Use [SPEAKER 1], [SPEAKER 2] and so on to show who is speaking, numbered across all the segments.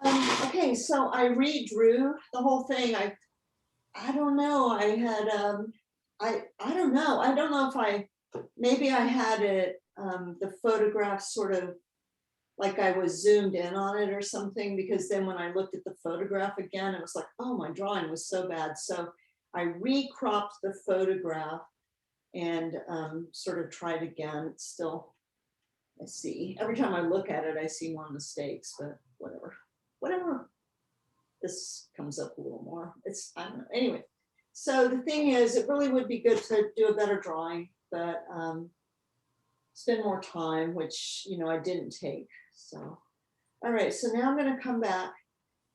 [SPEAKER 1] Okay, so I redrew the whole thing. I don't know. I had I don't know. I don't know if maybe I had it the photograph sort of like I was zoomed in on it or something, because then when I looked at the photograph again, it was like, oh, my drawing was so bad. So I recropped the photograph and sort of tried again. It's still, I see, every time I look at it, I see more mistakes, but whatever. This comes up a little more. I don't know. Anyway, so the thing is, it really would be good to do a better drawing, but spend more time, which, I didn't take. So, all right, so now I'm going to come back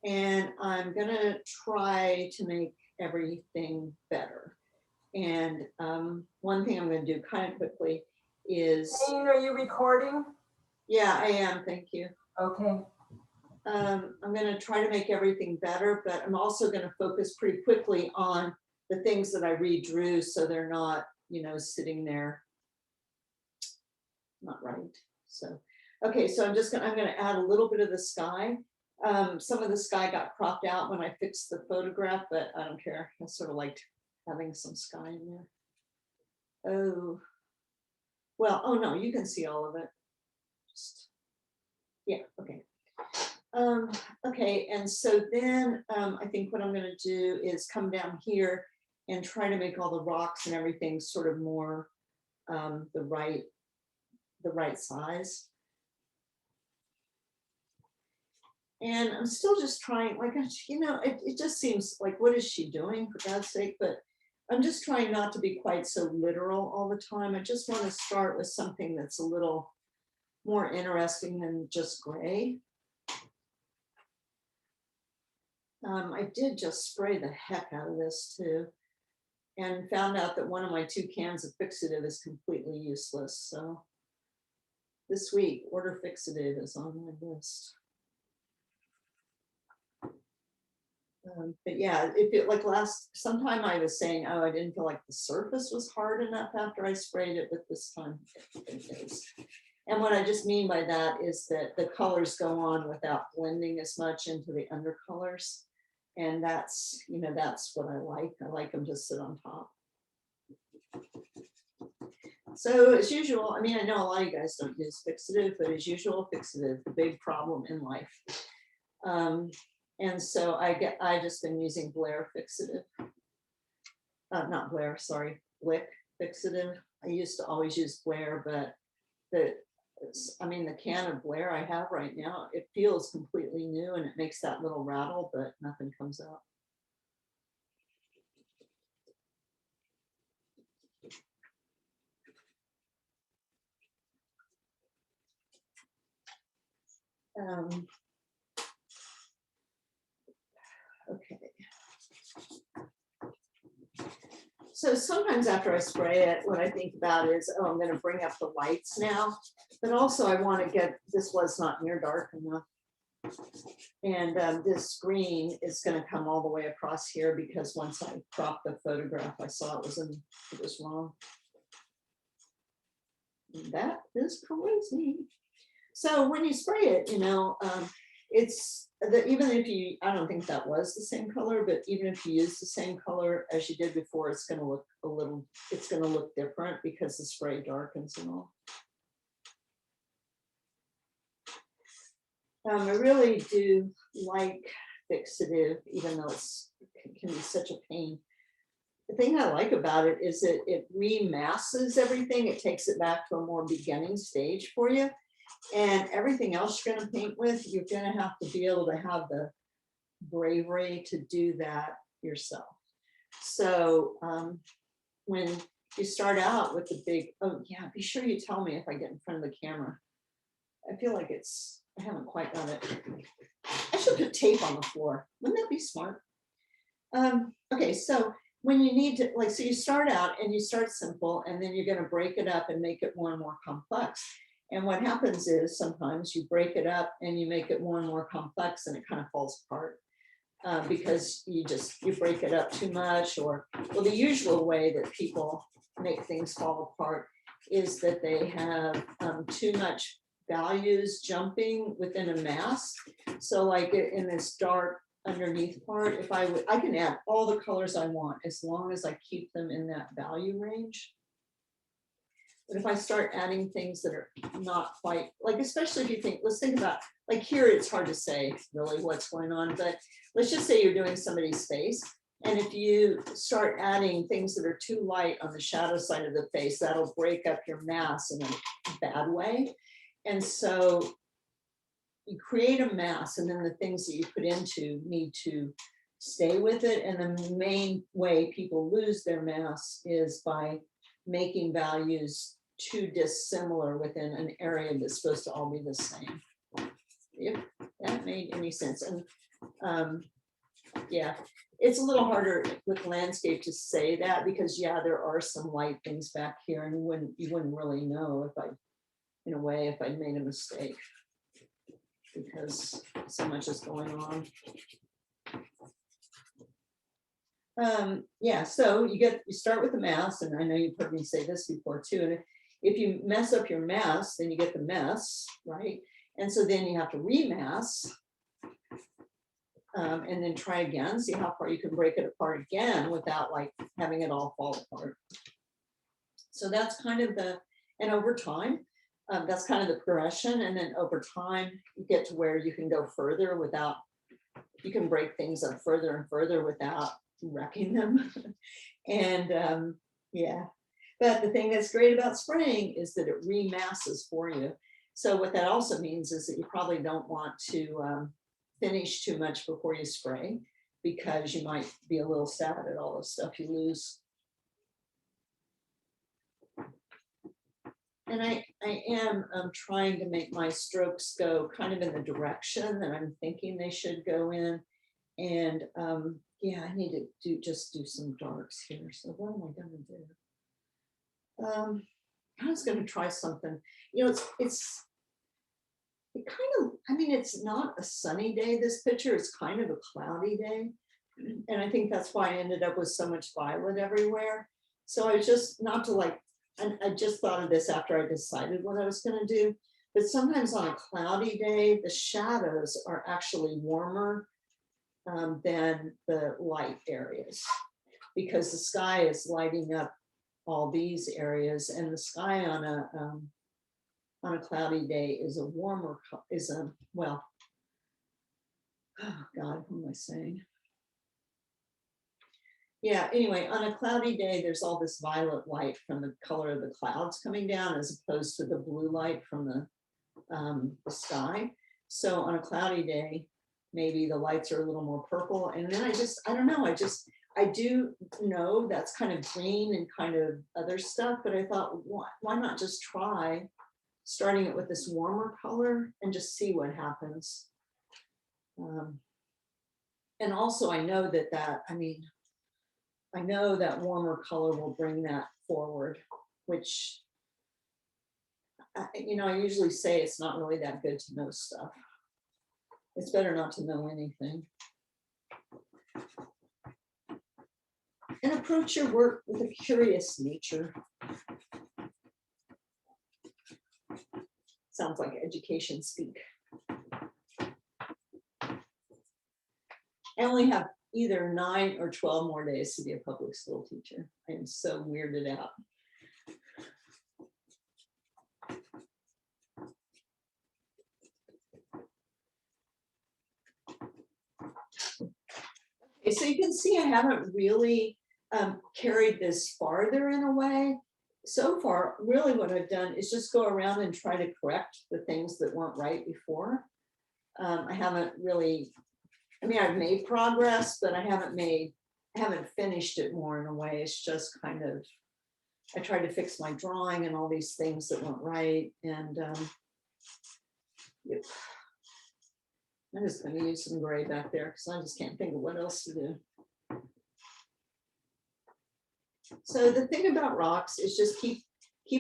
[SPEAKER 1] and I'm going to try to make everything better. And one thing I'm going to do kind of quickly is.
[SPEAKER 2] Jeneane, are you recording?
[SPEAKER 1] Yeah, I am. Thank you.
[SPEAKER 2] Okay.
[SPEAKER 1] I'm going to try to make everything better, but I'm also going to focus pretty quickly on the things that I redrew so they're not, sitting there not right. So, okay, so I'm going to add a little bit of the sky. Some of the sky got cropped out when I fixed the photograph, but I don't care. I sort of liked having some sky in there. Oh, well, oh no, you can see all of it. Yeah, okay. Okay, and so then I think what I'm going to do is come down here and try to make all the rocks and everything sort of more the right size. And I'm still just trying, like, it just seems like, what is she doing, for God's sake? But I'm just trying not to be quite so literal all the time. I just want to start with something that's a little more interesting than just gray. I did just spray the heck out of this too, and found out that one of my 2 cans of fixative is completely useless. So this week, order fixative is on my list. But yeah, sometime I was saying, oh, I didn't feel like the surface was hard enough after I sprayed it, but this time it is. And what I just mean by that is that the colors go on without blending as much into the undercolors. And that's, that's what I like. I like them to sit on top. So as usual, I mean, I know a lot of you guys don't use fixative, but as usual, fixative, the big problem in life. And so I just been using Blair fixative. Not Blair, sorry, Blick fixative. I used to always use Blair, but the can of Blair I have right now, it feels completely new and it makes that little rattle, but nothing comes out. Okay. So sometimes after I spray it, what I think about is, oh, I'm going to bring up the lights now, but also I want to get, this was not near dark enough. And this green is going to come all the way across here because once I cropped the photograph, I saw it was wrong. And that is crazy. So when you spray it, it's even if you, I don't think that was the same color, but even if you use the same color as you did before, it's going to look it's going to look different because the spray darkens and all. I really do like fixative, even though it can be such a pain. The thing I like about it is that it remasses everything. It takes it back to a more beginning stage for you. And everything else you're going to paint with, you're going to have to be able to have the bravery to do that yourself. So when you start out with the big, oh yeah, be sure you tell me if I get in front of the camera. I feel like I haven't quite got it. I should put tape on the floor. Wouldn't that be smart? Okay, so when you need to, so you start out and you start simple, and then you're going to break it up and make it more and more complex. And what happens is sometimes you break it up and you make it more and more complex and it kind of falls apart because you break it up too much, or, well, the usual way that people make things fall apart is that they have too much values jumping within a mass. So like in this dark underneath part, if I would, I can add all the colors I want as long as I keep them in that value range. But if I start adding things that are not quite, like, especially if you think, let's think about, like here, it's hard to say really what's going on, but let's just say you're doing somebody's face. And if you start adding things that are too light on the shadow side of the face, that'll break up your mass in a bad way. And so you create a mass, and then the things that you put into need to stay with it. And the main way people lose their mass is by making values too dissimilar within an area that's supposed to all be the same. If that made any sense. And yeah, it's a little harder with landscape to say that, because yeah, there are some light things back here, and you wouldn't really know if I, in a way, if I made a mistake, because so much is going on. Yeah, so you start with the mass, and I know you've heard me say this before too. And if you mess up your mass, then you get the mess, right? And so then you have to remass, and then try again, see how far you can break it apart again without like having it all fall apart. So that's kind of and over time, that's kind of the progression. And then over time, you get to where you can go further without, you can break things up further and further without wrecking them. And yeah, but the thing that's great about spraying is that it remasses for you. So what that also means is that you probably don't want to finish too much before you spray, because you might be a little sad at all the stuff you lose. And I am trying to make my strokes go kind of in the direction that I'm thinking they should go in. And yeah, I need to just do some darks here. So what am I going to do? I was going to try something. You know, it kind of, I mean, it's not a sunny day, this picture. It's kind of a cloudy day. And I think that's why I ended up with so much violet everywhere. So I was just, not to like, and I just thought of this after I decided what I was going to do. But sometimes on a cloudy day, the shadows are actually warmer than the light areas, because the sky is lighting up all these areas, and the sky on a cloudy day is a warmer, well, oh God, what am I saying? Yeah, anyway, on a cloudy day, there's all this violet light from the color of the clouds coming down, as opposed to the blue light from the sky. So on a cloudy day, maybe the lights are a little more purple. And then I don't know, I do know that's kind of green and kind of other stuff, but I thought, why not just try starting it with this warmer color and just see what happens. And also I know I know that warmer color will bring that forward, which, you know, I usually say it's not really that good to know stuff. It's better not to know anything. And approach your work with a curious nature. Sounds like education speak. I only have either 9 or 12 more days to be a public school teacher. I am so weirded out. Okay, so you can see I haven't really carried this farther in a way. So far, really what I've done is just go around and try to correct the things that weren't right before. I haven't really, I mean, I've made progress, but I haven't finished it more in a way. It's just kind of, I tried to fix my drawing and all these things that weren't right. And yep. I'm just going to use some gray back there because I just can't think of what else to do. So the thing about rocks is just keep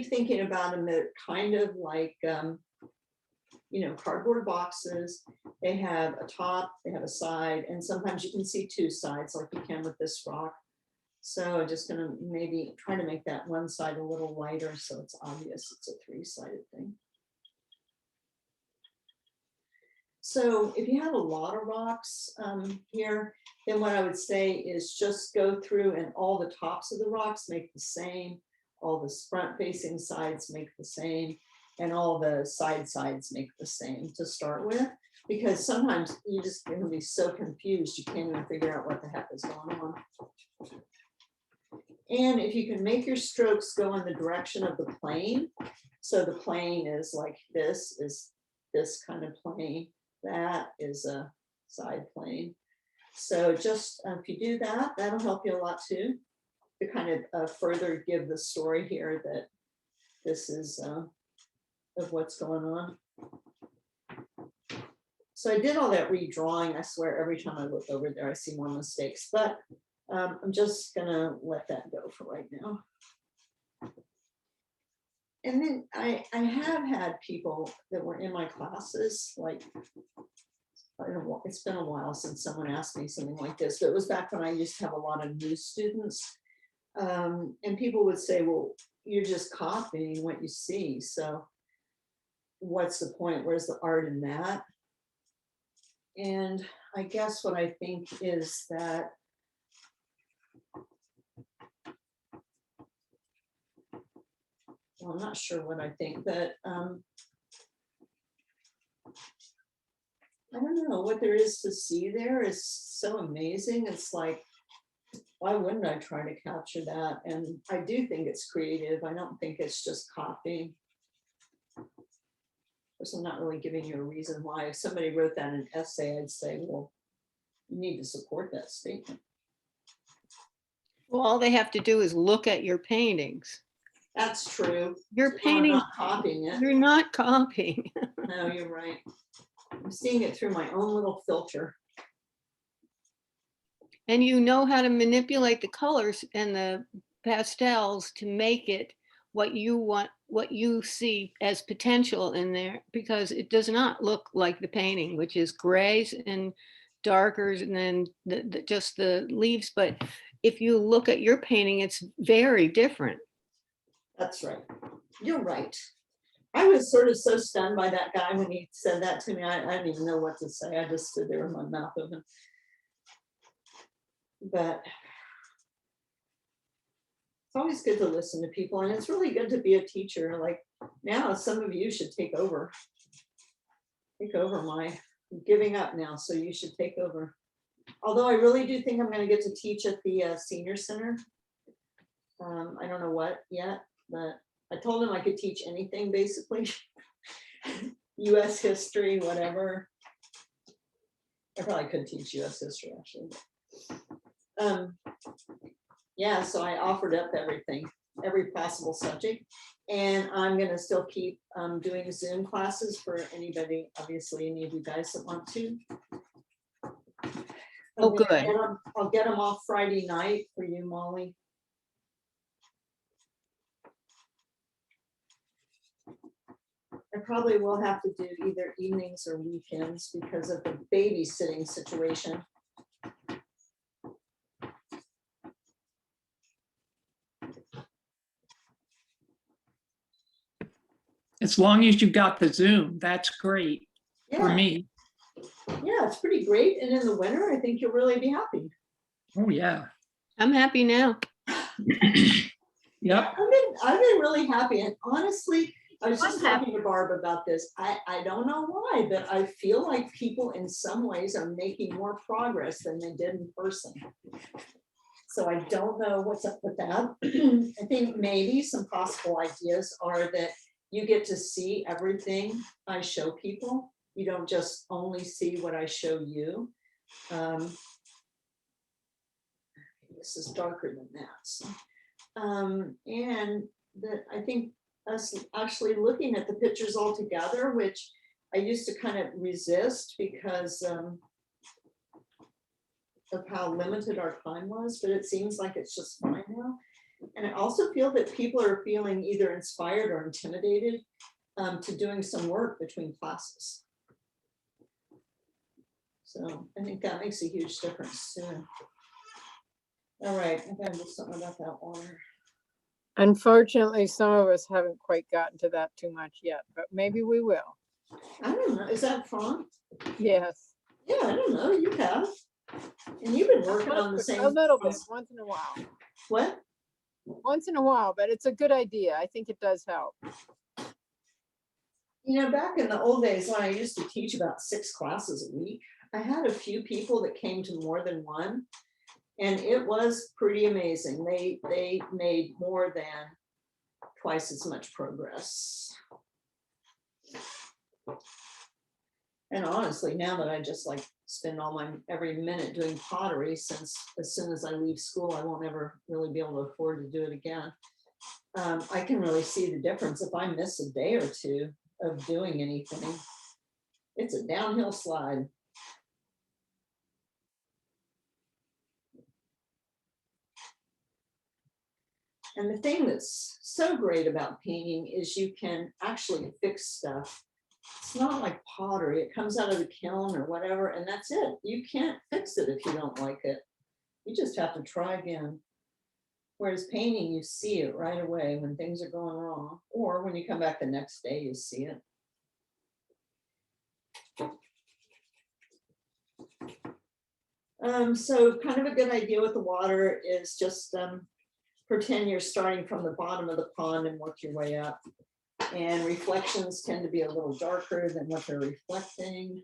[SPEAKER 1] thinking about them. They're kind of like, you know, cardboard boxes. They have a top, they have a side, and sometimes you can see 2 sides like you can with this rock. So I'm just going to maybe try to make that one side a little lighter so it's obvious it's a 3-sided thing. So if you have a lot of rocks here, then what I would say is just go through and all the tops of the rocks make the same, all the front facing sides make the same, and all the sides make the same to start with, because sometimes you just going to be so confused you can't even figure out what the heck is going on. And if you can make your strokes go in the direction of the plane, so the plane is like this is this kind of plane, that is a side plane. So just if you do that, that'll help you a lot too, to kind of further give the story here that this is of what's going on. So I did all that redrawing. I swear every time I look over there, I see more mistakes, but I'm just gonna let that go for right now. And then I have had people that were in my classes, like, I don't know, it's been a while since someone asked me something like this, but it was back when I used to have a lot of new students. And people would say, well, you're just copying what you see. So what's the point? Where's the art in that? And I guess what I think is that well, I'm not sure what I think, but I don't know, what there is to see there is so amazing. It's like, why wouldn't I try to capture that? And I do think it's creative. I don't think it's just copying. Of course, I'm not really giving you a reason why. If somebody wrote that in an essay, I'd say, well, you need to support that statement.
[SPEAKER 2] Well, all they have to do is look at your paintings.
[SPEAKER 1] That's true.
[SPEAKER 2] Your
[SPEAKER 1] I'm
[SPEAKER 2] painting,
[SPEAKER 1] not copying it.
[SPEAKER 2] you're not copying.
[SPEAKER 1] No, you're right. I'm seeing it through my own little filter.
[SPEAKER 2] And you know how to manipulate the colors and the pastels to make it what you want, what you see as potential in there, because it does not look like the painting, which is grays and darkers and then just the leaves. But if you look at your painting, it's very different.
[SPEAKER 1] That's right. You're right. I was sort of so stunned by that guy when he said that to me. I didn't even know what to say. I just stood there with my mouth open. But it's always good to listen to people, and it's really good to be a teacher. Like now, some of you should take over. Take over I'm giving up now, so you should take over. Although I really do think I'm going to get to teach at the senior center. I don't know what yet, but I told him I could teach anything basically. US history, whatever. I probably could teach US history actually. Yeah, so I offered up everything, every possible subject. And I'm going to still keep doing Zoom classes for anybody, obviously any of you guys that want to.
[SPEAKER 2] Oh, good.
[SPEAKER 1] I'll get them off Friday night for you, Molly. I probably will have to do either evenings or weekends because of the babysitting situation.
[SPEAKER 3] As long as you've got the Zoom, that's great for
[SPEAKER 1] Yeah,
[SPEAKER 3] me.
[SPEAKER 1] yeah, it's pretty great. And in the winter, I think you'll really be happy.
[SPEAKER 3] Oh, yeah.
[SPEAKER 2] I'm happy now.
[SPEAKER 3] Yep.
[SPEAKER 1] I've been really happy. And honestly, I was just talking to Barb about this. I don't know why, but I feel like people in some ways are making more progress than they did in person. So I don't know what's up with that. I think maybe some possible ideas are that you get to see everything I show people. You don't just only see what I show you. This is darker than that. So. And that I think us actually looking at the pictures all together, which I used to kind of resist because of how limited our time was, but it seems like it's just fine now. And I also feel that people are feeling either inspired or intimidated to doing some work between classes. So I think that makes a huge difference too. All right, I gotta do something about that water.
[SPEAKER 4] Unfortunately, some of us haven't quite gotten to that too much yet, but maybe we will.
[SPEAKER 1] I don't know, is that font?
[SPEAKER 4] Yes.
[SPEAKER 1] Yeah, I don't know, you have. And you've been working on the same.
[SPEAKER 4] A little bit, once in a while.
[SPEAKER 1] What?
[SPEAKER 4] Once in a while, but it's a good idea. I think it does help.
[SPEAKER 1] You know, back in the old days when I used to teach about 6 classes a week, I had a few people that came to more than one. And it was pretty amazing. They made more than twice as much progress. And honestly, now that I just like spend all my every minute doing pottery, since as soon as I leave school, I won't ever really be able to afford to do it again. I can really see the difference. If I miss a day or two of doing anything, it's a downhill slide. And the thing that's so great about painting is you can actually fix stuff. It's not like pottery. It comes out of the kiln or whatever, and that's it. You can't fix it if you don't like it. You just have to try again. Whereas painting, you see it right away when things are going wrong, or when you come back the next day, you see it. So kind of a good idea with the water is just pretend you're starting from the bottom of the pond and work your way up. And reflections tend to be a little darker than what they're reflecting.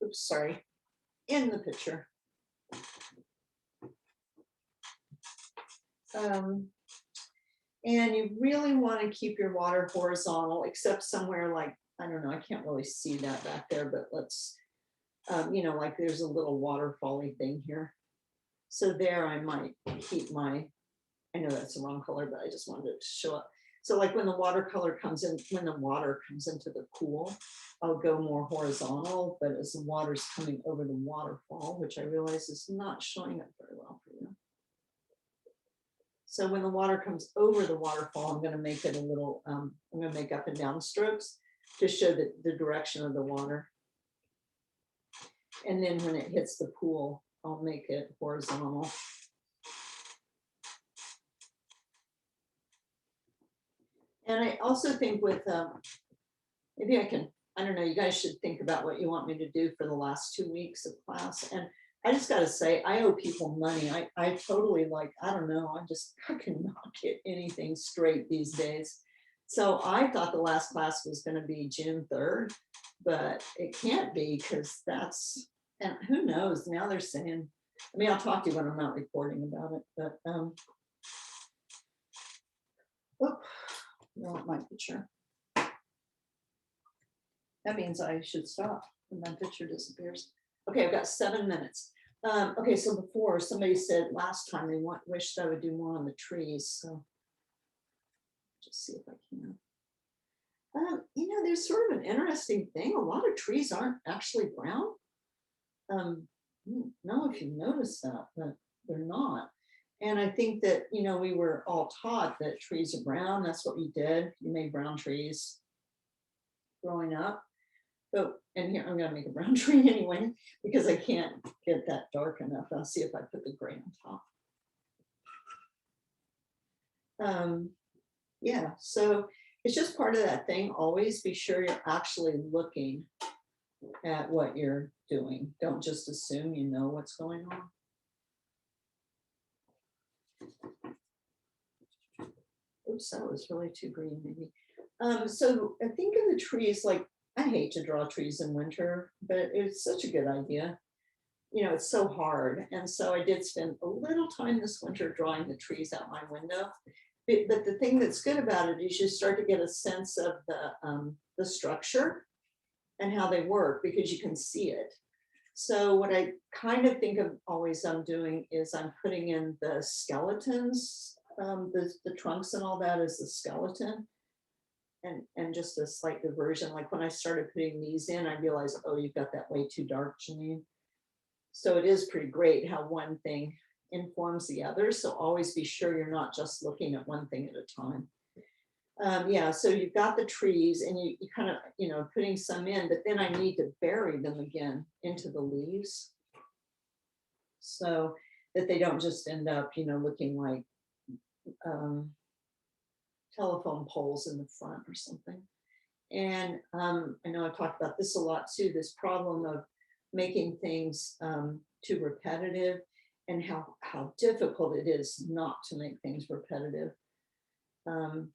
[SPEAKER 1] Oops, sorry, in the picture. And you really want to keep your water horizontal, except somewhere like, I don't know, I can't really see that back there, but let's, you know, like there's a little waterfall-y thing here. So there I might keep my, I know that's the wrong color, but I just wanted it to show up. So like when the watercolor comes in, when the water comes into the pool, I'll go more horizontal, but as the water's coming over the waterfall, which I realize is not showing up very well for you. So when the water comes over the waterfall, I'm going to make it a little, I'm going to make up and down strokes to show the direction of the water. And then when it hits the pool, I'll make it horizontal. And I also think with, maybe I can, I don't know, you guys should think about what you want me to do for the last 2 weeks of class. And I just got to say, I owe people money. I totally like, I don't know, I cannot get anything straight these days. So I thought the last class was going to be June 3rd, but it can't be because that's, and who knows, now they're saying, I mean, I'll talk to you when I'm not reporting about it, but, oh, you want my picture. That means I should stop when my picture disappears. Okay, I've got 7 minutes. Okay, so before somebody said last time they wished I would do more on the trees. So just see if I can. You know, there's sort of an interesting thing. A lot of trees aren't actually brown. I don't know if you noticed that, but they're not. And I think that, you know, we were all taught that trees are brown. That's what we did. You made brown trees growing up. Oh, and here I'm going to make a brown tree anyway, because I can't get that dark enough. I'll see if I put the gray on top. Yeah, so it's just part of that thing. Always be sure you're actually looking at what you're doing. Don't just assume you know what's going on. Oops, that was really too green maybe. So I think of the trees, like I hate to draw trees in winter, but it's such a good idea. You know, it's so hard. And so I did spend a little time this winter drawing the trees out my window. But the thing that's good about it is you start to get a sense of the structure and how they work because you can see it. So what I kind of think of always I'm doing is I'm putting in the skeletons, the trunks and all that is the skeleton. And just a slight diversion. Like when I started putting these in, I realized, oh, you've got that way too dark, Jeneane. So it is pretty great how one thing informs the other. So always be sure you're not just looking at one thing at a time. Yeah, so you've got the trees and you kind of, you know, putting some in, but then I need to bury them again into the leaves so that they don't just end up, you know, looking like, telephone poles in the front or something. And I know I've talked about this a lot too, this problem of making things too repetitive, and how difficult it is not to make things repetitive. I've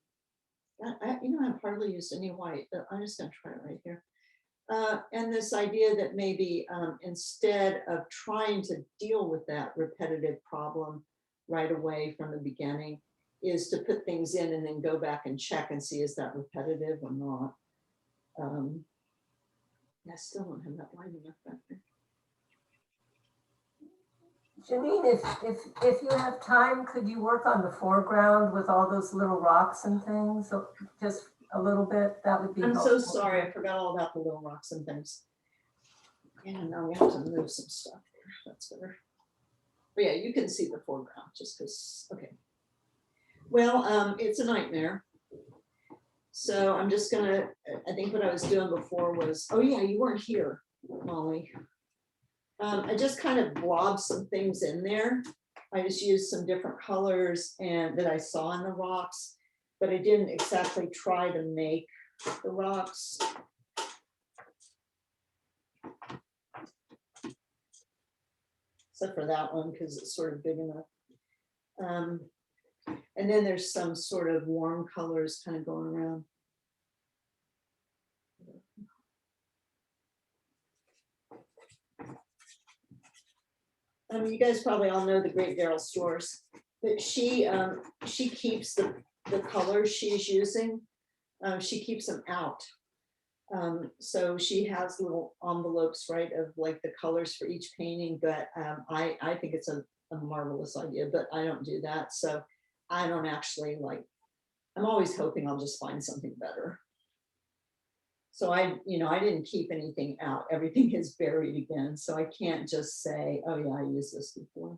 [SPEAKER 1] hardly used any white, but I'm just gonna try it right here. And this idea that maybe instead of trying to deal with that repetitive problem right away from the beginning, is to put things in and then go back and check and see, is that repetitive or not? I still don't have that line enough back there.
[SPEAKER 5] Jeneane, if you have time, could you work on the foreground with all those little rocks and things? So just a little bit, that would be
[SPEAKER 1] I'm
[SPEAKER 5] helpful.
[SPEAKER 1] so sorry, I forgot all about the little rocks and things. And now we have to move some stuff here, that's better. But yeah, you can see the foreground just because, okay. Well, it's a nightmare. So I'm just gonna, I think what I was doing before was, oh yeah, you weren't here, Molly. I just kind of blobbed some things in there. I just used some different colors and that I saw in the rocks, but I didn't exactly try to make the rocks. Except for that one, because it's sort of big enough. And then there's some sort of warm colors kind of going around. You guys probably all know the Great Darrell Stores, but she keeps the colors she's using. She keeps them out. So she has little envelopes, right, of like the colors for each painting, but I think it's a marvelous idea, but I don't do that. So I don't actually I'm always hoping I'll just find something better. So I didn't keep anything out. Everything is buried again. So I can't just say, oh yeah, I used this before.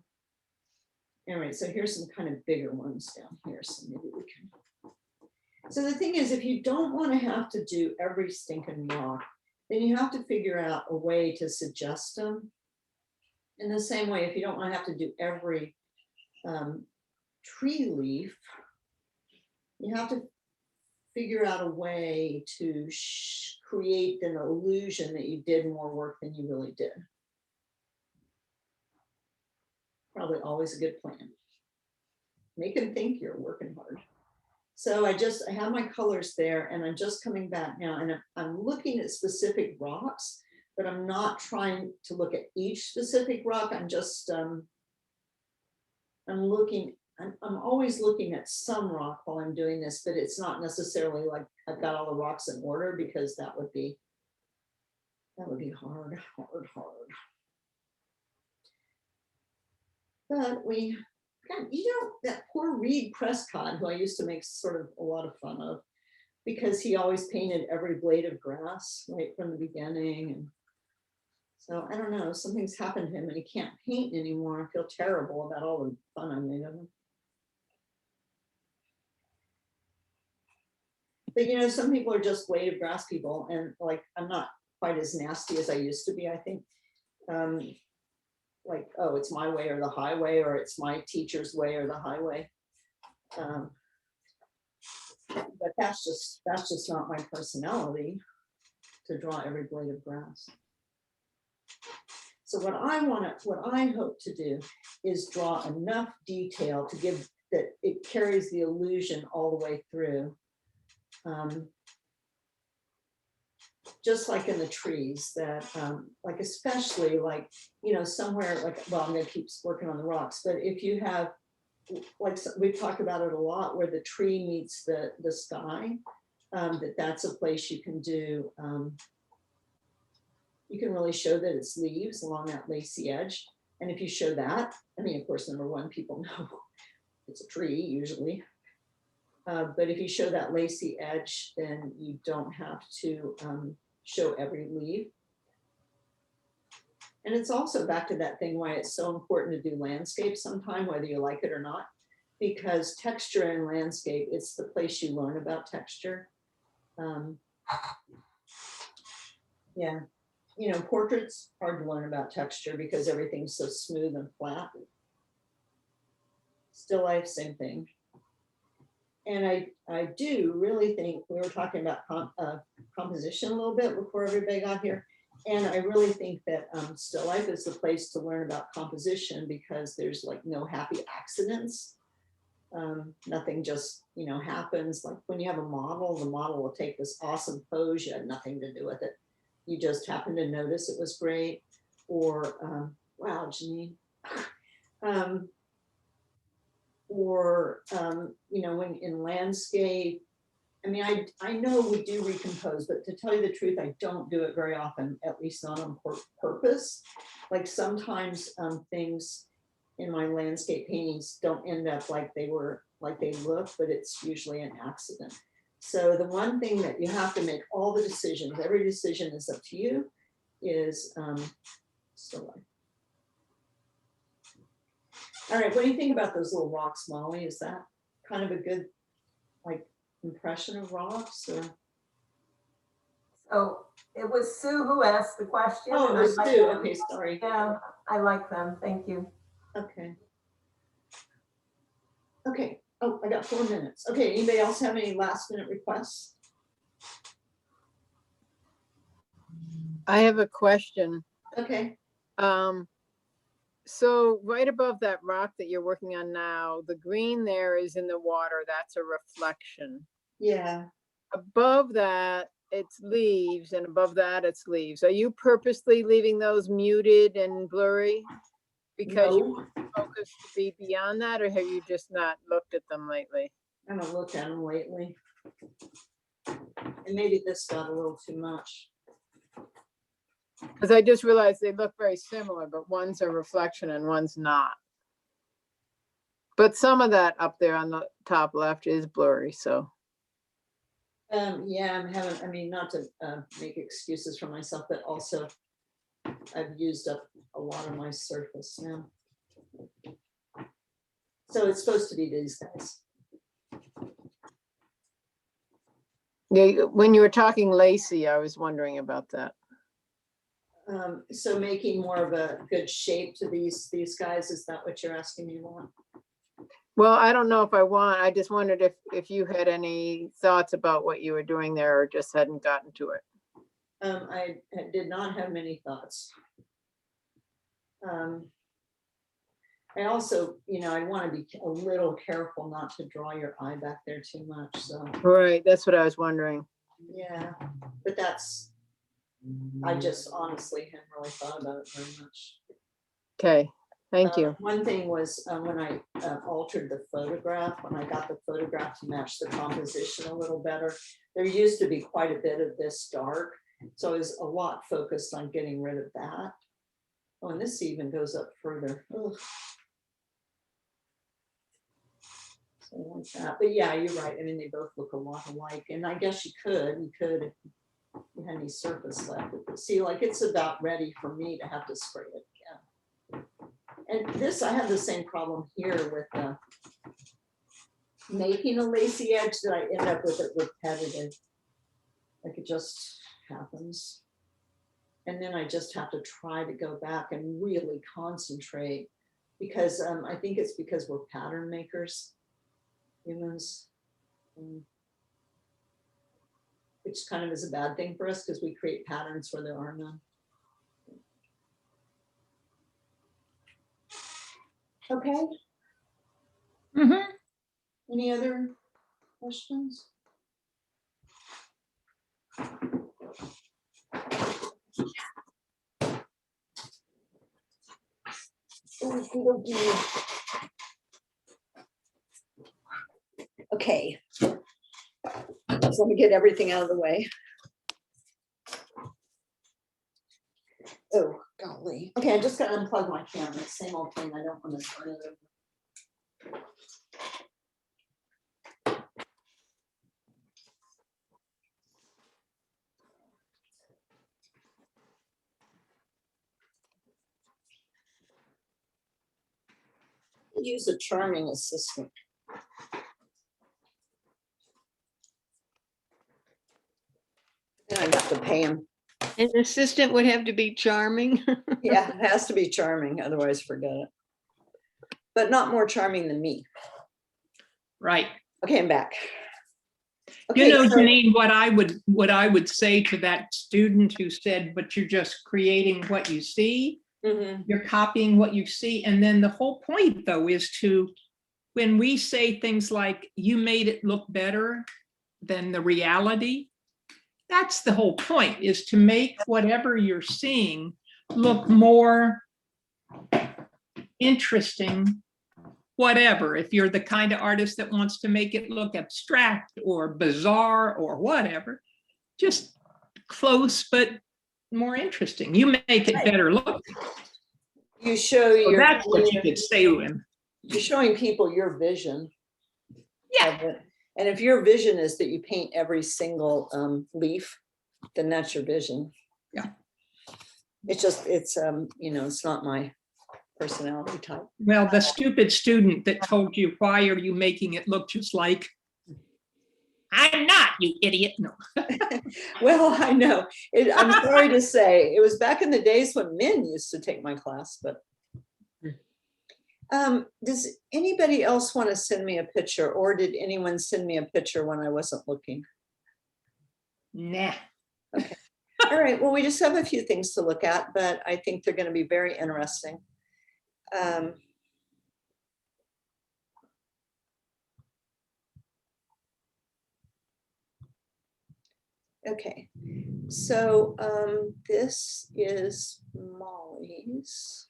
[SPEAKER 1] Anyway, so here's some kind of bigger ones down here. So maybe we can. So the thing is, if you don't want to have to do every stinking rock, then you have to figure out a way to suggest them. In the same way, if you don't want to have to do every tree leaf, you have to figure out a way to create an illusion that you did more work than you really did. Probably always a good plan. Make them think you're working hard. So I have my colors there, and I'm just coming back now, and I'm looking at specific rocks, but I'm not trying to look at each specific rock. I'm just I'm always looking at some rock while I'm doing this, but it's not necessarily like I've got all the rocks in order, because that would be hard. But that poor Reed Prescott, who I used to make sort of a lot of fun of, because he always painted every blade of grass right from the beginning. And so I don't know, something's happened to him and he can't paint anymore. I feel terrible about all the fun I made of him. But some people are just blade of grass people, and I'm not quite as nasty as I used to be, I think. Oh, it's my way or the highway, or it's my teacher's way or the highway. But that's just not my personality, to draw every blade of grass. So what I hope to do is draw enough detail to give that it carries the illusion all the way through. Just like in the trees, that especially somewhere well, I'm going to keep working on the rocks, but if you have, we've talked about it a lot, where the tree meets the sky, that's a place you can do, you can really show that it's leaves along that lacy edge. And if you show that, I mean, of course, number one, people know it's a tree usually. But if you show that lacy edge, then you don't have to show every leaf. And it's also back to that thing why it's so important to do landscape sometime, whether you like it or not, because texture in landscape, it's the place you learn about texture. Yeah, portraits, hard to learn about texture because everything's so smooth and flat. Still life, same thing. I do really think, we were talking about composition a little bit before everybody got here. And I really think that Still Life is the place to learn about composition, because there's like no happy accidents. Nothing just, happens. Like when you have a model, the model will take this awesome pose, you had nothing to do with it. You just happened to notice it was great. Or, wow, Jeneane. When in landscape, I mean, I know we do recompose, but to tell you the truth, I don't do it very often, at least not on purpose. Like sometimes things in my landscape paintings don't end up like they look, but it's usually an accident. So the one thing that you have to make all the decisions, every decision is up to you, is Still Life. All right, what do you think about those little rocks, Molly? Is that kind of a good impression of rocks? Or?
[SPEAKER 5] So it was Sue who asked the question.
[SPEAKER 1] Oh,
[SPEAKER 5] and
[SPEAKER 1] it was
[SPEAKER 5] I like
[SPEAKER 1] Sue.
[SPEAKER 5] them.
[SPEAKER 1] Okay, sorry.
[SPEAKER 5] Yeah, I like them. Thank you.
[SPEAKER 1] Okay. Okay. Oh, I got 4 minutes. Okay, anybody else have any last minute requests?
[SPEAKER 4] I have a question.
[SPEAKER 1] Okay.
[SPEAKER 4] So right above that rock that you're working on now, the green there is in the water. That's a reflection.
[SPEAKER 1] Yeah.
[SPEAKER 4] Above that, it's leaves, and above that, it's leaves. Are you purposely leaving those muted and blurry because you
[SPEAKER 1] No,
[SPEAKER 4] want the focus to be beyond that, or have you just not looked at them lately?
[SPEAKER 1] I haven't looked at them lately. And maybe this got a little too much.
[SPEAKER 4] Because I just realized they look very similar, but one's a reflection and one's not. But some of that up there on the top left is blurry, so.
[SPEAKER 1] Yeah, I mean, not to make excuses for myself, but also I've used up a lot of my surface now. So it's supposed to be these guys.
[SPEAKER 4] Yeah, when you were talking lacy, I was wondering about that.
[SPEAKER 1] So making more of a good shape to these guys, is that what you're asking me want?
[SPEAKER 4] Well, I don't know if I want, I just wondered if you had any thoughts about what you were doing there or just hadn't gotten to it.
[SPEAKER 1] I did not have many thoughts. I also, I want to be a little careful not to draw your eye back there too much, so.
[SPEAKER 4] Right, that's what I was wondering.
[SPEAKER 1] Yeah, but that's, I just honestly hadn't really thought about it very much.
[SPEAKER 4] Okay, thank you.
[SPEAKER 1] One thing was when I altered the photograph, when I got the photograph to match the composition a little better, there used to be quite a bit of this dark. So I was a lot focused on getting rid of that. Oh, and this even goes up further. Ugh. So like that. But yeah, you're right. I mean, they both look a lot alike. And I guess you could if you had any surface left. But see, like it's about ready for me to have to spray it again. And this, I have the same problem here with making a lacy edge, that I end up with it repetitive. Like it just happens. And then I just have to try to go back and really concentrate, because I think it's because we're pattern makers, humans, which kind of is a bad thing for us because we create patterns where there are none. Okay.
[SPEAKER 3] Mhm.
[SPEAKER 1] Any other questions? Okay. So let me get everything out of the way. Oh, golly. Okay, I just got to unplug my camera. Same old thing. I don't want to start it over. Use a charming assistant. And I have to pay him.
[SPEAKER 2] An assistant would have to be charming.
[SPEAKER 1] Yeah, it has to be charming, otherwise forget it. But not more charming than me.
[SPEAKER 3] Right.
[SPEAKER 1] Okay, I'm back.
[SPEAKER 3] You
[SPEAKER 1] Okay,
[SPEAKER 3] know,
[SPEAKER 1] so-
[SPEAKER 3] Jeneane, what I would say to that student who said, but you're just creating what you see,
[SPEAKER 1] Mhm.
[SPEAKER 3] you're copying what you see. And then the whole point though is to, when we say things like, you made it look better than the reality, that's the whole point, is to make whatever you're seeing look more interesting, whatever. If you're the kind of artist that wants to make it look abstract or bizarre or whatever, just close but more interesting. You make it better look.
[SPEAKER 1] You show
[SPEAKER 3] So
[SPEAKER 1] your,
[SPEAKER 3] that's what you could say to him.
[SPEAKER 1] you're showing people your vision.
[SPEAKER 3] Yeah.
[SPEAKER 1] of it. And if your vision is that you paint every single leaf, then that's your vision.
[SPEAKER 3] Yeah.
[SPEAKER 1] It's just, it's, you know, it's not my personality type.
[SPEAKER 3] Well, the stupid student that told you, why are you making it look just like? I'm not, you idiot. No.
[SPEAKER 1] Well, I know. I'm sorry to say, it was back in the days when men used to take my class, but. Does anybody else want to send me a picture, or did anyone send me a picture when I wasn't looking?
[SPEAKER 3] Nah.
[SPEAKER 1] All right, well, we just have a few things to look at, but I think they're going to be very interesting. Okay, so this is Molly's.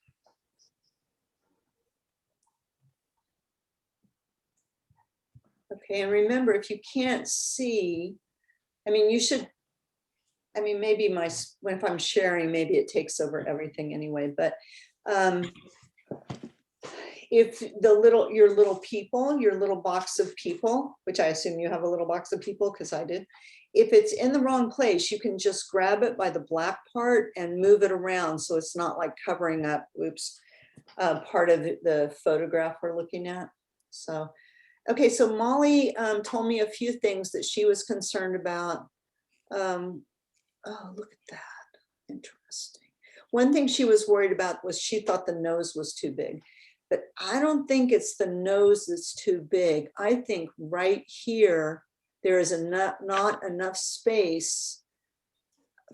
[SPEAKER 1] Okay, and remember, if you can't see, I mean, you should, I mean, maybe if I'm sharing, maybe it takes over everything anyway, but if your little people, your little box of people, which I assume you have a little box of people because I did, if it's in the wrong place, you can just grab it by the black part and move it around so it's not like covering up, oops, part of the photograph we're looking at. So, okay, so Molly told me a few things that she was concerned about. Oh, look at that, interesting. One thing she was worried about was she thought the nose was too big. But I don't think it's the nose that's too big. I think right here, there is not enough space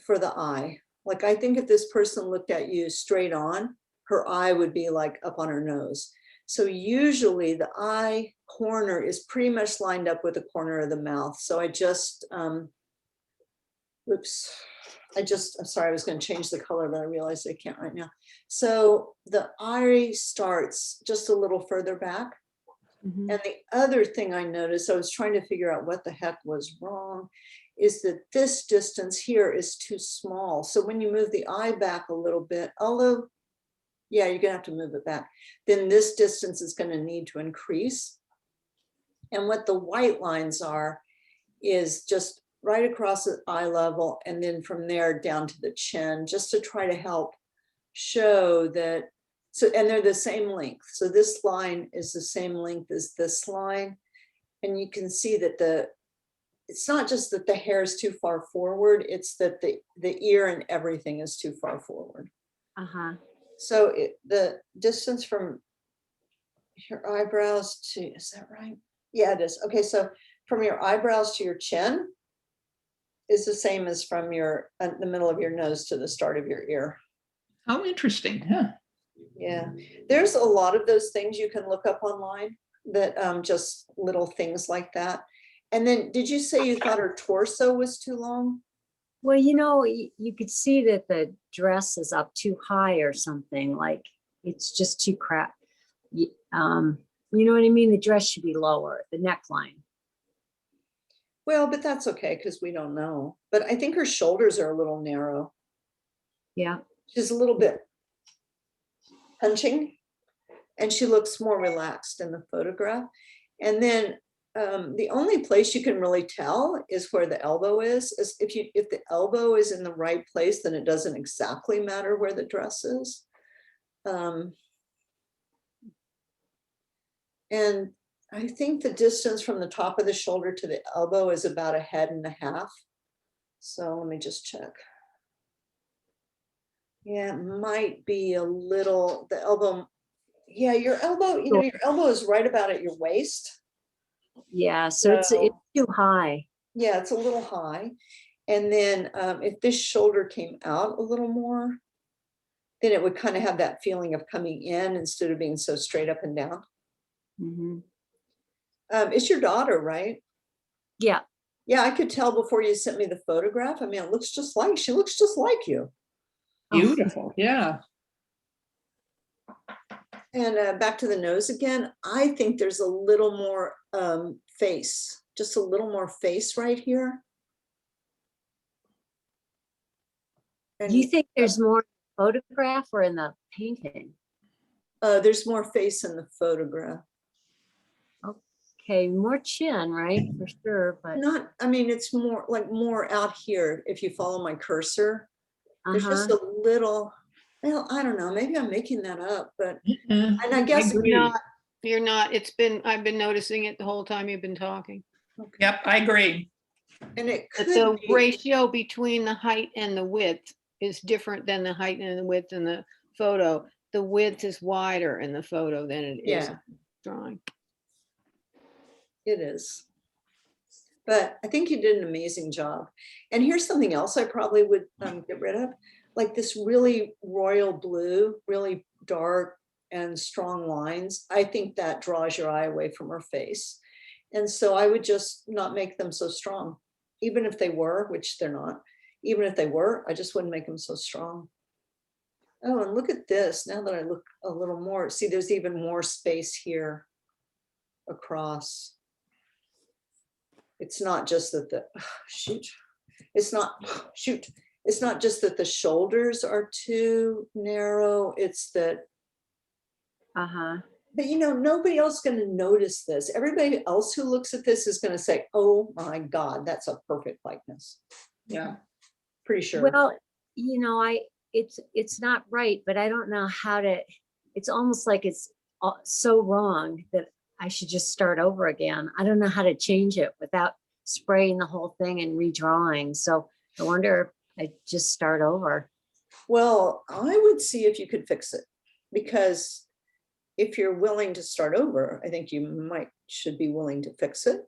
[SPEAKER 1] for the eye. Like, I think if this person looked at you straight on, her eye would be like up on her nose. So usually the eye corner is pretty much lined up with the corner of the mouth. So I just, oops. I'm sorry, I was going to change the color, but I realized I can't right now. So the eye starts just a little further back.
[SPEAKER 2] Mhm.
[SPEAKER 1] And the other thing I noticed, I was trying to figure out what the heck was wrong, is that this distance here is too small. So when you move the eye back a little bit, although, yeah, you're gonna have to move it back, then this distance is gonna need to increase. And what the white lines are is just right across the eye level, and then from there down to the chin, just to try to help show that. So, and they're the same length. So this line is the same length as this line. And you can see that it's not just that the hair is too far forward, it's that the ear and everything is too far forward.
[SPEAKER 2] Uh-huh.
[SPEAKER 1] So the distance from your eyebrows to, is that right? Yeah, it is. Okay, so from your eyebrows to your chin is the same as from the middle of your nose to the start of your ear.
[SPEAKER 3] How interesting, huh?
[SPEAKER 1] Yeah, there's a lot of those things you can look up online that just little things like that. And then did you say you thought her torso was too long?
[SPEAKER 6] Well, you know, you could see that the dress is up too high or something, like it's just too crap. You know what I mean? The dress should be lower, the neckline.
[SPEAKER 1] Well, but that's okay because we don't know. But I think her shoulders are a little narrow.
[SPEAKER 6] Yeah.
[SPEAKER 1] She's a little bit hunching, and she looks more relaxed in the photograph. And then the only place you can really tell is where the elbow is if the elbow is in the right place, then it doesn't exactly matter where the dress is. And I think the distance from the top of the shoulder to the elbow is about 1.5 heads. So let me just check. Yeah, it might be a little, the elbow. Yeah, your elbow, your elbow is right about at your waist.
[SPEAKER 6] Yeah, so it's
[SPEAKER 1] So-
[SPEAKER 6] too high.
[SPEAKER 1] Yeah, it's a little high. And then if this shoulder came out a little more, then it would kind of have that feeling of coming in instead of being so straight up and down.
[SPEAKER 6] Mhm.
[SPEAKER 1] It's your daughter, right?
[SPEAKER 6] Yeah,
[SPEAKER 1] Yeah, I could tell before you sent me the photograph. I mean, she looks just like you.
[SPEAKER 6] Oh.
[SPEAKER 3] Beautiful, yeah.
[SPEAKER 1] And back to the nose again, I think there's a little more face, just a little more face right here.
[SPEAKER 6] do you
[SPEAKER 1] And
[SPEAKER 6] think there's more in the photograph or in the painting?
[SPEAKER 1] there's more face in the photograph.
[SPEAKER 6] Okay, more chin, right, for sure, but,
[SPEAKER 1] Not, I mean, it's more out here. If you follow my cursor, there's just
[SPEAKER 6] uh-huh,
[SPEAKER 1] a little, well, I don't know, maybe I'm making that up, but,
[SPEAKER 3] Yeah,
[SPEAKER 1] and I guess,
[SPEAKER 3] agree.
[SPEAKER 2] You're not, I've been noticing it the whole time you've been talking.
[SPEAKER 3] Yep, I agree.
[SPEAKER 1] and it
[SPEAKER 2] But
[SPEAKER 1] could
[SPEAKER 2] the
[SPEAKER 1] be,
[SPEAKER 2] ratio between the height and the width is different than the height and the width in the photo. The width is wider in the photo than it is
[SPEAKER 1] yeah,
[SPEAKER 2] in the drawing.
[SPEAKER 1] it is. But I think you did an amazing job. And here's something else I probably would get rid of, like this really royal blue, really dark and strong lines. I think that draws your eye away from her face. And so I would just not make them so strong, even if they were, which they're not. Even if they were, I just wouldn't make them so strong. Oh, and look at this. Now that I look a little more, see, there's even more space here across. It's not just that shoot, it's not just that the shoulders are too narrow. It's that,
[SPEAKER 6] uh-huh.
[SPEAKER 1] but nobody else going to notice this. Everybody else who looks at this is going to say, oh my God, that's a perfect likeness.
[SPEAKER 3] Yeah.
[SPEAKER 1] Pretty sure.
[SPEAKER 6] Well, it's not right, but I don't know how to, it's almost like it's so wrong that I should just start over again. I don't know how to change it without spraying the whole thing and redrawing. So I wonder if I just start over.
[SPEAKER 1] Well, I would see if you could fix it, because if you're willing to start over, I think you should be willing to fix it.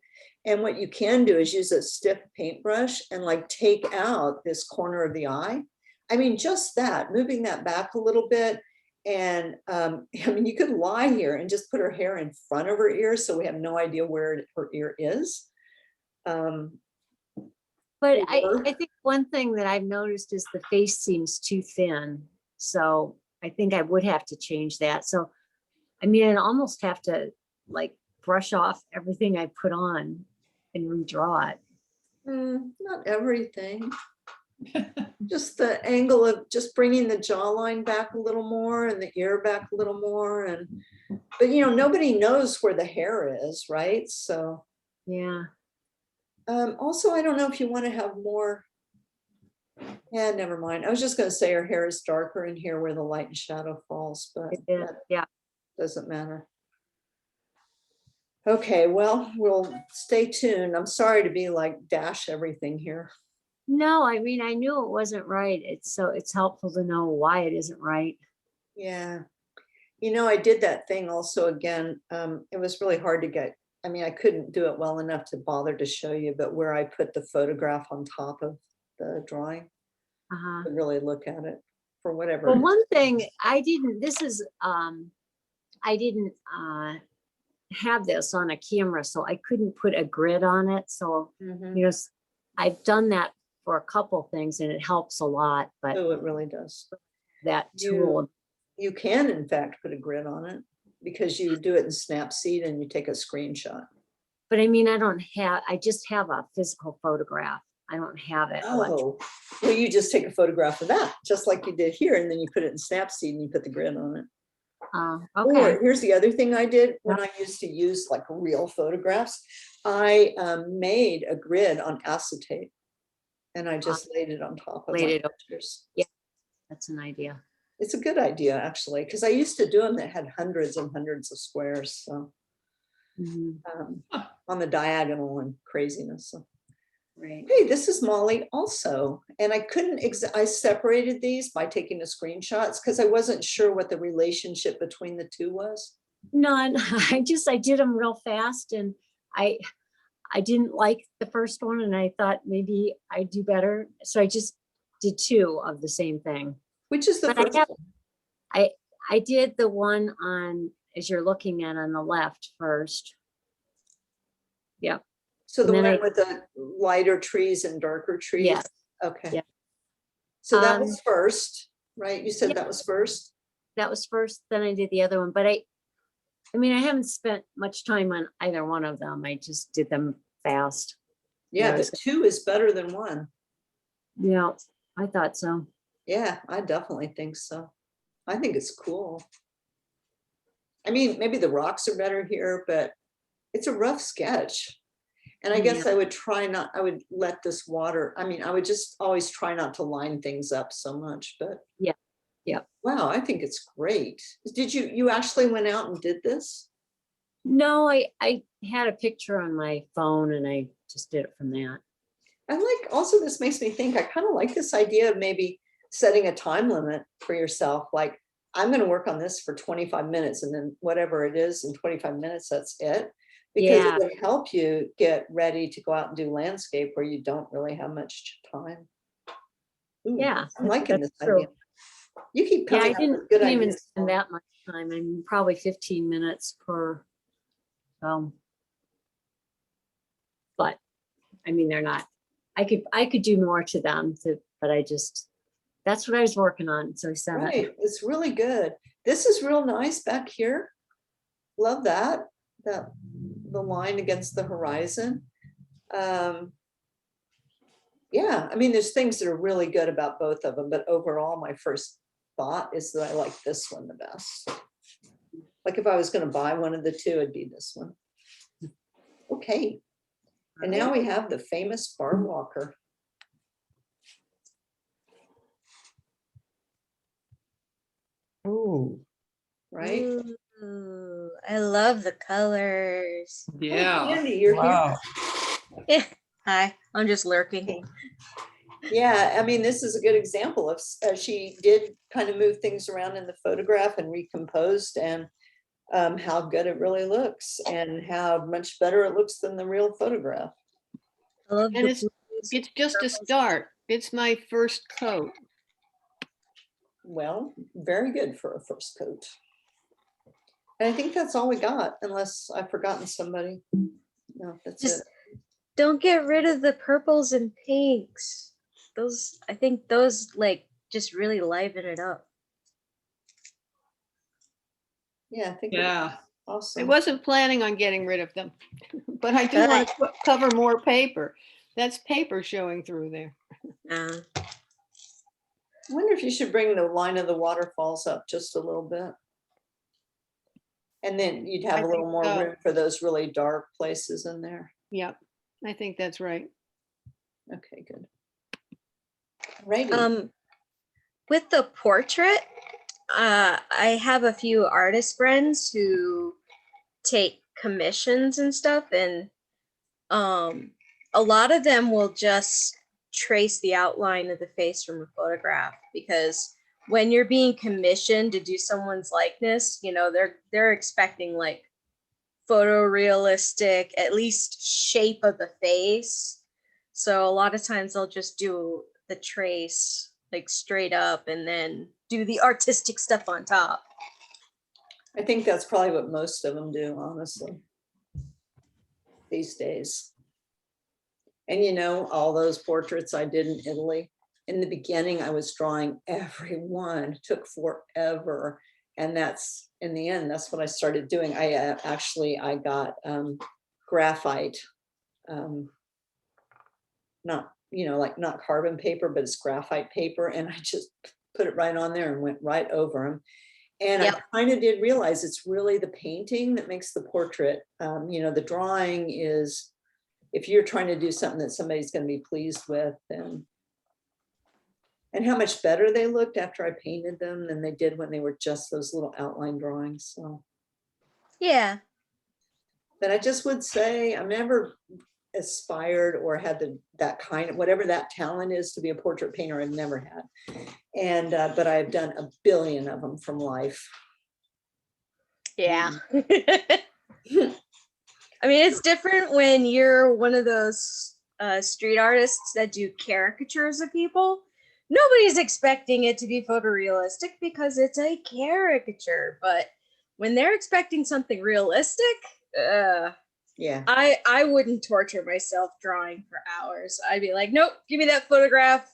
[SPEAKER 1] And what you can do is use a stiff paintbrush and like take out this corner of the eye. I mean, just that, moving that back a little bit. And I mean, you could lie here and just put her hair in front of her ear, so we have no idea where her ear is.
[SPEAKER 6] But
[SPEAKER 1] Or-
[SPEAKER 6] I think one thing that I've noticed is the face seems too thin. So I think I would have to change that. So, I mean, I'd almost have to like brush off everything I put on and redraw it.
[SPEAKER 1] Not everything. Just the angle of just bringing the jawline back a little more and the ear back a little more. But nobody knows where the hair is, right? So
[SPEAKER 6] Yeah.
[SPEAKER 1] also, I don't know if you want to have more. Yeah, never mind. I was just going to say her hair is darker in here where the light and shadow falls, but
[SPEAKER 6] It is,
[SPEAKER 1] that
[SPEAKER 6] yeah.
[SPEAKER 1] doesn't matter. Okay, well, we'll stay tuned. I'm sorry to be like dash everything here.
[SPEAKER 6] No, I mean, I knew it wasn't right. It's helpful to know why it isn't right.
[SPEAKER 1] Yeah. I did that thing also again. It was really hard to get. I mean, I couldn't do it well enough to bother to show you, but where I put the photograph on top of the drawing,
[SPEAKER 6] Uh-huh.
[SPEAKER 1] to really look at it for whatever.
[SPEAKER 6] Well, one thing I didn't have this on a camera, so I couldn't put a grid on it. So,
[SPEAKER 1] Mhm.
[SPEAKER 6] I've done that for a couple things and it helps a lot, but
[SPEAKER 1] Oh, it really does.
[SPEAKER 6] that
[SPEAKER 1] You-
[SPEAKER 6] tool,
[SPEAKER 1] You can, in fact, put a grid on it because you do it in Snapseed and you take a screenshot.
[SPEAKER 6] but I mean, I just have a physical photograph. I don't have it.
[SPEAKER 1] Oh, well, you just take a photograph of that, just like you did here, and then you put it in Snapseed and you put the grid on it.
[SPEAKER 6] Okay.
[SPEAKER 1] Or here's the other thing I did when I used to use like real photographs. I made a grid on acetate and I just laid it on top of
[SPEAKER 6] Laid
[SPEAKER 1] my
[SPEAKER 6] it over.
[SPEAKER 1] pictures.
[SPEAKER 6] That's an idea.
[SPEAKER 1] It's a good idea, actually, because I used to do them that had hundreds and hundreds of squares. So
[SPEAKER 6] Mhm.
[SPEAKER 1] on the diagonal and craziness. So.
[SPEAKER 6] Right.
[SPEAKER 1] Hey, this is Molly also. And I couldn't, I separated these by taking the screenshots because I wasn't sure what the relationship between the two was.
[SPEAKER 6] None. I did them real fast and I didn't like the first one and I thought maybe I'd do better. So I just did 2 of the same thing.
[SPEAKER 1] Which is the
[SPEAKER 6] But I
[SPEAKER 1] first
[SPEAKER 6] have-
[SPEAKER 1] one?
[SPEAKER 6] I did the one on, as you're looking at on the left first. Yep.
[SPEAKER 1] So the
[SPEAKER 6] and then
[SPEAKER 1] one
[SPEAKER 6] I-
[SPEAKER 1] with the lighter trees and darker trees?
[SPEAKER 6] Yes.
[SPEAKER 1] Okay.
[SPEAKER 6] Yeah.
[SPEAKER 1] So that was first, right? You said
[SPEAKER 6] yeah.
[SPEAKER 1] that was first?
[SPEAKER 6] That was first, then I did the other one, but I mean, I haven't spent much time on either one of them. I just did them fast.
[SPEAKER 1] Yeah,
[SPEAKER 6] I
[SPEAKER 1] but 2 is better than 1.
[SPEAKER 6] Yeah, I thought so.
[SPEAKER 1] Yeah, I definitely think so. I think it's cool. I mean, maybe the rocks are better here, but it's a rough sketch. And I guess I would try not, I would let this water, I mean, I would just always try not to line things up so much, but.
[SPEAKER 6] Yeah, yeah.
[SPEAKER 1] Wow, I think it's great. Did you actually went out and did this?
[SPEAKER 6] No, I had a picture on my phone and I just did it from that.
[SPEAKER 1] I like, also this makes me think, I kind of like this idea of maybe setting a time limit for yourself. Like, I'm going to work on this for 25 minutes and then whatever it is in 25 minutes, that's it. Because
[SPEAKER 6] Yeah.
[SPEAKER 1] it would help you get ready to go out and do landscape where you don't really have much time. Ooh,
[SPEAKER 6] Yeah,
[SPEAKER 1] I'm liking this
[SPEAKER 6] that's true.
[SPEAKER 1] idea. You keep
[SPEAKER 6] Yeah,
[SPEAKER 1] coming
[SPEAKER 6] I
[SPEAKER 1] up
[SPEAKER 6] didn't
[SPEAKER 1] with good
[SPEAKER 6] even
[SPEAKER 1] ideas.
[SPEAKER 6] spend that much time. I mean, probably 15 minutes per. But I mean, they're not, I could do more to them, but I just, that's what I was working on. So I sent it.
[SPEAKER 1] Right, it's really good. This is real nice back here. Love that, the line against the horizon. Yeah, I mean, there's things that are really good about both of them, but overall, my first thought is that I like this one the best. Like if I was gonna buy one of the 2, it'd be this one. Okay, and now we have the famous barn walker.
[SPEAKER 7] Ooh.
[SPEAKER 1] Right?
[SPEAKER 7] Ooh, I love the colors.
[SPEAKER 3] Yeah.
[SPEAKER 1] Andy, you're
[SPEAKER 7] Wow.
[SPEAKER 1] here.
[SPEAKER 7] Hi, I'm just lurking.
[SPEAKER 1] Yeah, I mean, this is a good example of, she did kind of move things around in the photograph and recomposed, and how good it really looks and how much better it looks than the real photograph.
[SPEAKER 7] I love
[SPEAKER 2] And
[SPEAKER 7] the
[SPEAKER 2] it's
[SPEAKER 7] blues.
[SPEAKER 2] just a start. It's my first coat.
[SPEAKER 1] Well, very good for a first coat. And I think that's all we got, unless I've forgotten somebody. No, that's
[SPEAKER 7] Just
[SPEAKER 1] it.
[SPEAKER 7] don't get rid of the purples and pinks. Those, I think those like just really liven it up.
[SPEAKER 1] Yeah, I think
[SPEAKER 3] Yeah.
[SPEAKER 1] it's awesome.
[SPEAKER 2] I wasn't planning on getting rid of them, but I do want to cover more paper. That's paper showing through there.
[SPEAKER 1] I wonder if you should bring the line of the waterfalls up just a little bit. And then you'd have
[SPEAKER 2] I
[SPEAKER 1] a little
[SPEAKER 2] think
[SPEAKER 1] more
[SPEAKER 2] so.
[SPEAKER 1] room for those really dark places in there.
[SPEAKER 2] Yep, I think that's right.
[SPEAKER 1] Okay, good. Righty.
[SPEAKER 7] With the portrait, I have a few artist friends who take commissions and stuff, and a lot of them will just trace the outline of the face from a photograph, because when you're being commissioned to do someone's likeness, you know, they're expecting like photorealistic, at least shape of the face. So a lot of times they'll just do the trace like straight up and then do the artistic stuff on top.
[SPEAKER 1] I think that's probably what most of them do, honestly, these days. And you know, all those portraits I did in Italy, in the beginning, I was drawing everyone. It took forever. And that's, in the end, that's what I started doing. I got graphite, not, you know, like not carbon paper, but it's graphite paper. And I just put it right on there and went right over them. And
[SPEAKER 7] Yep.
[SPEAKER 1] I kind of did realize it's really the painting that makes the portrait. You know, the drawing is, if you're trying to do something that somebody's going to be pleased with, and how much better they looked after I painted them than they did when they were just those little outline drawings. So,
[SPEAKER 7] Yeah.
[SPEAKER 1] but I just would say I've never aspired or had that kind of, whatever that talent is to be a portrait painter. I've never had. And, but I've done a billion of them from life.
[SPEAKER 7] Yeah. I mean, it's different when you're one of those street artists that do caricatures of people. Nobody's expecting it to be photorealistic because it's a caricature. But when they're expecting something realistic,
[SPEAKER 1] Yeah,
[SPEAKER 7] I wouldn't torture myself drawing for hours. I'd be like, nope, give me that photograph,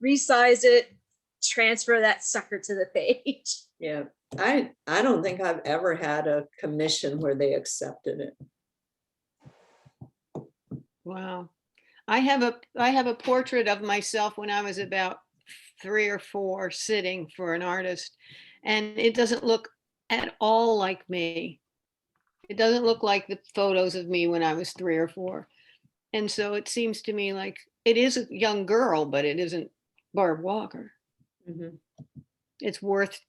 [SPEAKER 7] resize it, transfer that sucker to the page.
[SPEAKER 1] yeah. I don't think I've ever had a commission where they accepted it.
[SPEAKER 2] Wow. I have a portrait of myself when I was about 3 or 4 sitting for an artist, and it doesn't look at all like me. It doesn't look like the photos of me when I was 3 or 4. And so it seems to me like it is a young girl, but it isn't Barb Walker.
[SPEAKER 1] Mhm.
[SPEAKER 2] It's worth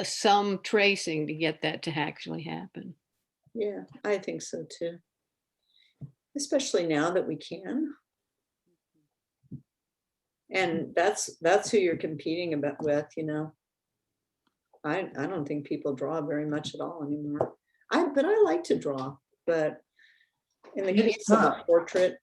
[SPEAKER 2] some tracing to get that to actually happen.
[SPEAKER 1] Yeah, I think so too. Especially now that we can. And that's who you're competing about with, you know. I don't think people draw very much at all anymore. But I like to draw, but in the
[SPEAKER 5] It's
[SPEAKER 1] case of a
[SPEAKER 5] tough.
[SPEAKER 1] portrait,